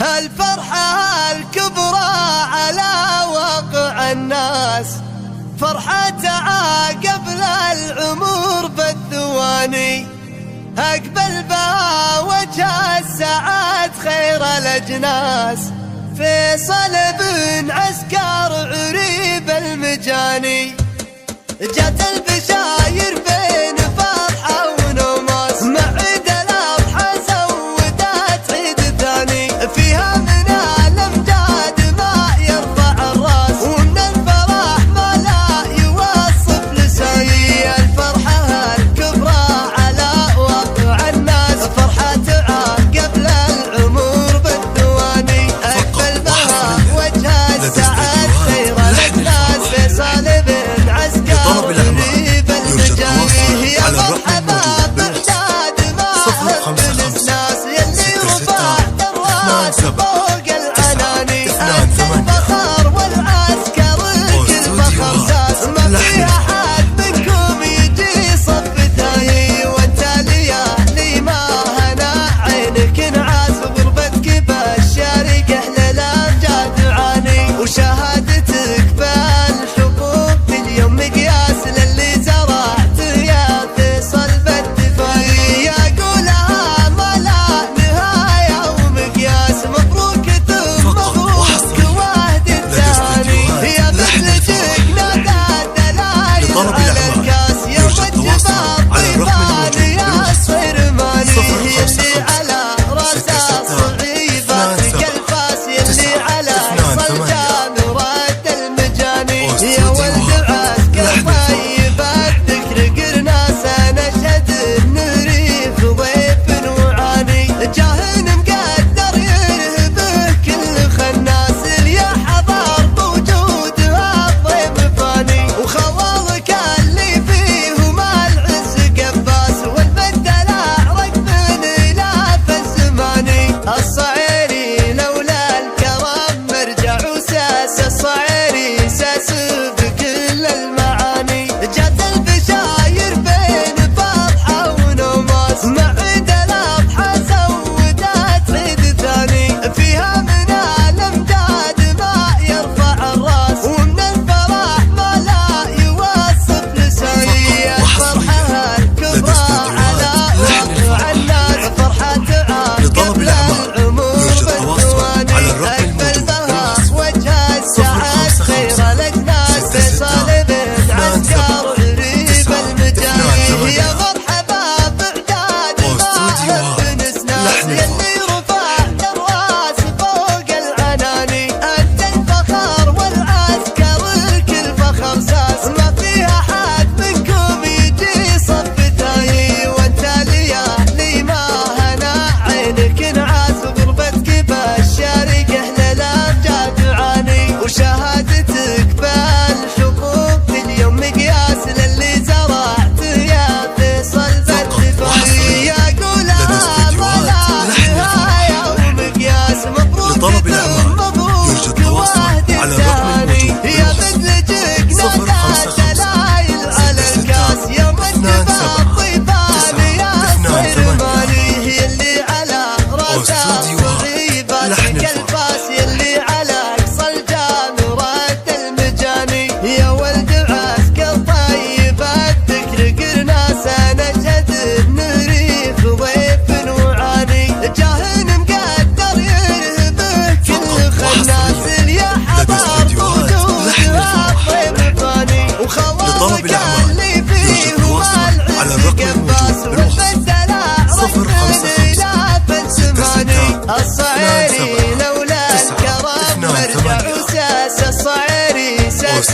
الفرحة الكبرى على واقع الناس، فرحة عاقبل العمر بالثواني، أقبل بها وجه السعاد خير الأجناس، فيصل بن عسكر عريب المجاني، جات البشاير بين فرحة ونوماس، مع عيد الأضحى زودت عيد ثاني، فيها من الأمجاد ما يرفع الراس، ومن الفرح ما لا يوصف لساني، الفرحة الكبرى على واقع الناس، فرحة عاقبل العمر بالثواني، أقبل بها وجه السعد خير الأجناس، فيصل بن عسكر عريب المجاني، يا مرحبا بأعداد ما أحب الناس، يلي رفعت الراس فوق العناني، أنت الفخر والعسكر الكل فخر ساس، ما في أحد منكم يجي صف ثاني، وانت ليالي ما هنا عينك انعاس، وغربتك بالشارق أهل الأمجاد تعاني، وشهادتك بالحقوق في اليوم مقياس، للي زرعت يا فيصل بالدفاعي، يا قولها ما لا نهاية ومقياس، مبروك ثم مبروك وهد الثاني، يا مثلك نادى الدلائل على الكاس، يوم الجبال طيبان يا صرماني، يلي على راس الصعيبات كالفاس، يلي على صلجان رد المجاني، يا ولد عسكر طيب الذكر قرناس، نشهد النريف ضيف وعاني، جاهن مقدر يرهبه كل خناس، يا حضر بوجودها الضيف فاني، وخوالك اللي فيهم العز قباس، والبدلاء رقب الاف الزماني، الصعيري لولا الكرم مرجع وساس، الصعيري ساس بكل المعاني، جات البشاير بين فرحة ونوماس، مع عيد الأضحى زودت عيد ثاني، فيها من الأمجاد ما يرفع الراس، ومن الفرح ما لا يوصف لساني، الفرحة الكبرى على واقع الناس، فرحة عاقبل العمر بالثواني، أقبل بها وجه السعد خير الأجناس، فيصل بن عسكر عريب المجاني، يا مرحبا بأعداد ما أحب نسناس، يلي رفعت الراس فوق العناني، أنت الفخر والعسكر الكل فخر ساس، ما في أحد منكم يجي صف ثاني، وانت ليالي ما هنا عينك انعاس، وغربتك بالشارق أهل الأمجاد تعاني، وشهادتك بالحقوق في اليوم مقياس، للي زرعت يا فيصل بالدفاعي، يا قولها ما لا نهاية ومقياس، مبروك ثم مبروك وهد الثاني، يا مثلك نادى الدلائل على الكاس، يوم الجبال طيبان يا صرماني، يلي على راس الصعيبات كالفاس، يلي على صلجان رد المجاني، يا ولد عسكر طيب الذكر قرناس، نشهد النريف ضيف وعاني، جاهن مقدر يرهبه كل خناس، يا حضر بوجودها الضيف فاني، وخوالك اللي فيهم العز قباس، والبدلاء رقب الاف الزماني، الصعيري لولا الكرم مرجع وساس، الصعيري ساس